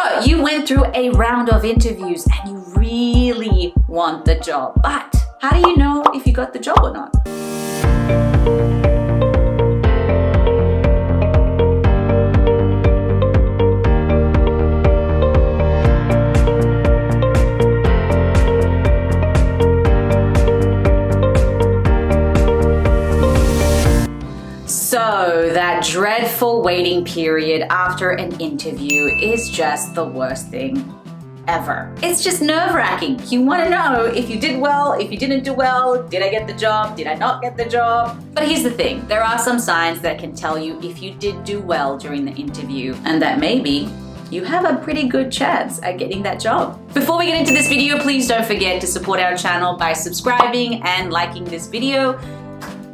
So you went through a round of interviews and you really want the job, but how do you know if you got the job or not? So that dreadful waiting period after an interview is just the worst thing ever. It's just nerve-wracking. You want to know if you did well, if you didn't do well, did I get the job, did I not get the job? But here's the thing, there are some signs that can tell you if you did do well during the interview and that maybe you have a pretty good chance at getting that job. Before we get into this video, please don't forget to support our channel by subscribing and liking this video.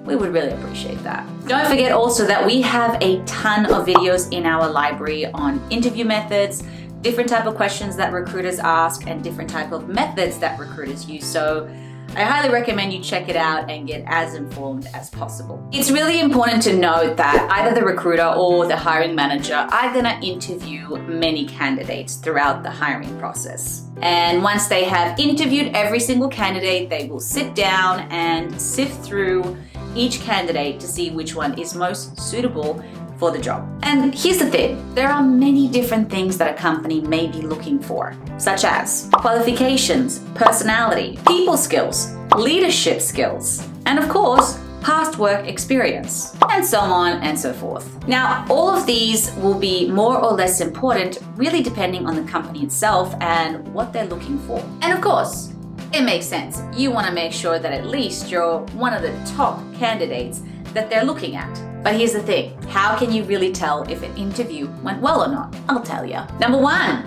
We would really appreciate that. Don't forget also that we have a ton of videos in our library on interview methods, different type of questions that recruiters ask, and different type of methods that recruiters use. So I highly recommend you check it out and get as informed as possible. It's really important to note that either the recruiter or the hiring manager are gonna interview many candidates throughout the hiring process. And once they have interviewed every single candidate, they will sit down and sift through each candidate to see which one is most suitable for the job. And here's the thing, there are many different things that a company may be looking for, such as qualifications, personality, people skills, leadership skills, and of course, past work experience, and so on and so forth. Now, all of these will be more or less important, really depending on the company itself and what they're looking for. And of course, it makes sense. You want to make sure that at least you're one of the top candidates that they're looking at. But here's the thing, how can you really tell if an interview went well or not? I'll tell you. Number one,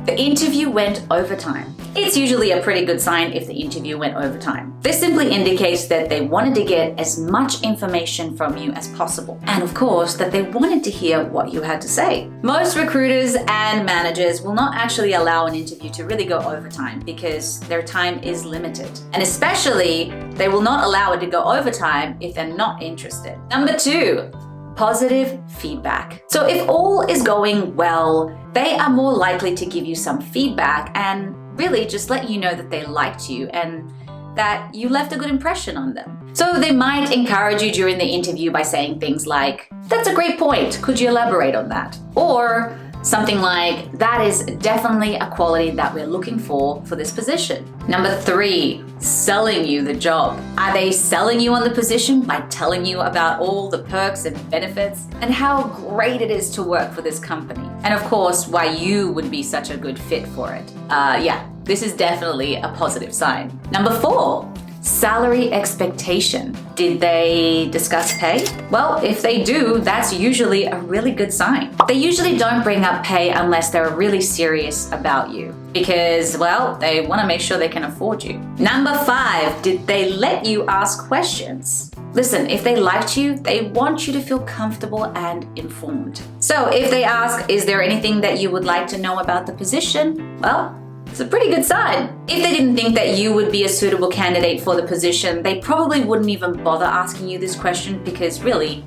the interview went overtime. It's usually a pretty good sign if the interview went overtime. This simply indicates that they wanted to get as much information from you as possible. And of course, that they wanted to hear what you had to say. Most recruiters and managers will not actually allow an interview to really go overtime because their time is limited. And especially, they will not allow it to go overtime if they're not interested. Number two, positive feedback. So if all is going well, they are more likely to give you some feedback and really just let you know that they liked you and that you left a good impression on them. So they might encourage you during the interview by saying things like, "That's a great point, could you elaborate on that?" Or something like, "That is definitely a quality that we're looking for this position." Number three, selling you the job. Are they selling you on the position by telling you about all the perks and benefits and how great it is to work for this company? And of course, why you would be such a good fit for it. Yeah, this is definitely a positive sign. Number four, salary expectation. Did they discuss pay? Well, if they do, that's usually a really good sign. They usually don't bring up pay unless they're really serious about you because, well, they want to make sure they can afford you. Number five, did they let you ask questions? Listen, if they liked you, they want you to feel comfortable and informed. So if they ask, "Is there anything that you would like to know about the position?" Well, it's a pretty good sign. If they didn't think that you would be a suitable candidate for the position, they probably wouldn't even bother asking you this question because really,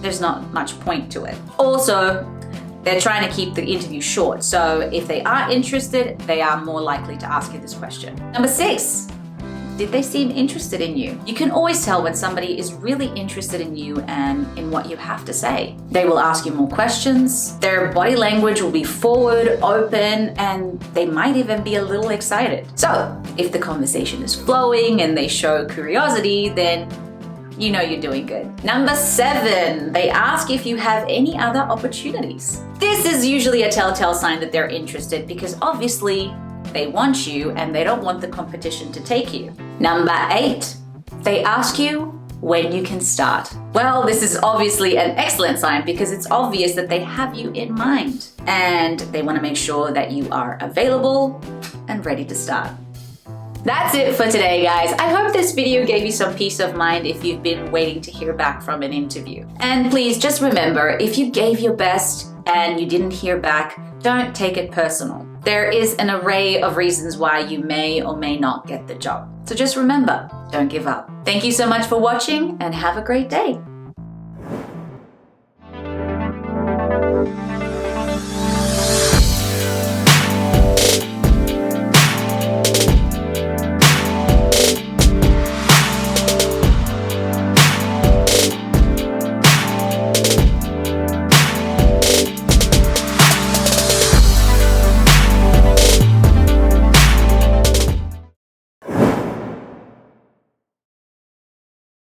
there's not much point to it. Also, they're trying to keep the interview short, so if they are interested, they are more likely to ask you this question. Number six, did they seem interested in you? You can always tell when somebody is really interested in you and in what you have to say. They will ask you more questions, their body language will be forward, open, and they might even be a little excited. So, if the conversation is flowing and they show curiosity, then you know you're doing good. Number seven, they ask if you have any other opportunities. This is usually a telltale sign that they're interested because obviously they want you and they don't want the competition to take you. Number eight, they ask you when you can start. Well, this is obviously an excellent sign because it's obvious that they have you in mind and they want to make sure that you are available and ready to start. That's it for today, guys. I hope this video gave you some peace of mind if you've been waiting to hear back from an interview. And please just remember, if you gave your best and you didn't hear back, don't take it personal. There is an array of reasons why you may or may not get the job. So just remember, don't give up. Thank you so much for watching and have a great day.